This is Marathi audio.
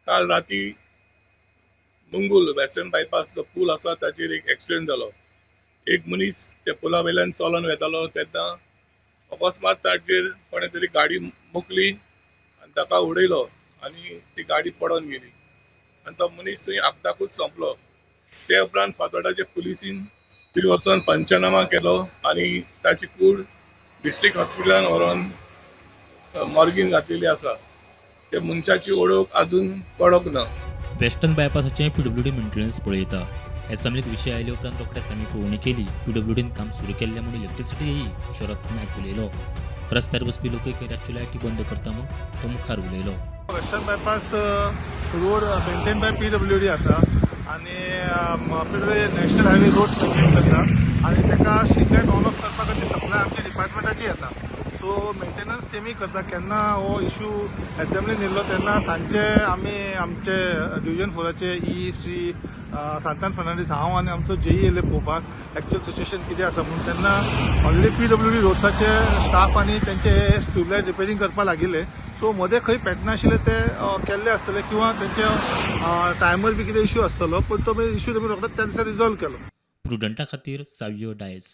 काल राती मंगूल वेस्टर्न बायपास जो पूल आसा ताचेर एक एक्सिडेंट जालो. एक मनीस त्या पुला वयल्यान चलोन वेतालो तेन्ना अकस्मात ताचेर कोणे तरी गाडी मुकली आनी ताका उडयलो आनी ती गाडी पडोन गेली आनी तो मनीस थंय आपणाकूच सोंपलो. ते उपरांत फातोर्डाच्या पुलिसीन थंय वचोन पंचनामा केलो आनी ताची कूड डिस्ट्रिक्ट हॉस्पिटलान व्हरोन मॉर्गीन घातलेली आसा. त्या मनशाची वळख अजून कळोंक ना. वेस्टर्न बायपासाचें PWD मेंटेनन्स पळयता. असेंब्लीत विशय आयले उपरांत रोखडेच आमी पळोवणी केली. PWDन काम सुरू केल्ल्या म्हूण इलेक्ट्रिसिटी येई शरद नायक उलयलो. रस्त्यार बसपी लोकय रातच्यो लायटी बंद करता म्हूण तो मुखार उलयलो. Western bypass road maintain by PWD आसा आनी PWD national highway roads maintain करता आनी ताका स्ट्रीट लायट ऑन ऑफ करपा खातीर सप्लाय आमच्या डिपार्टमेंटाची येता. सो मेंटेनन्स तेमी करता. केन्ना हो इशू असेंब्लीन येयल्लो तेन्ना सांजचे आमी आमचे डिव्हिजन 4चे श्री सांतान फर्नांडीस हांव आनी आमचो JE येयले पळोवपाक एक्चुअल सिच्युएशन कितें आसा म्हणून. तेन्ना ऑलरेडी PWD रोड्साचे स्टाफ आनी तेंचे ट्यूबलायट रिपेरिंग करपाक लागिल्ले. सो मदें खंय पेटना आशिल्ले ते केल्ले आसतले किंवा तेंचे टायमर बी कितें इशू आसतलो पण तो इशू तेमी रोखडेच त्या दिसा रिजॉल्व केलो. प्रुडंटा खातीर सावियो डायस.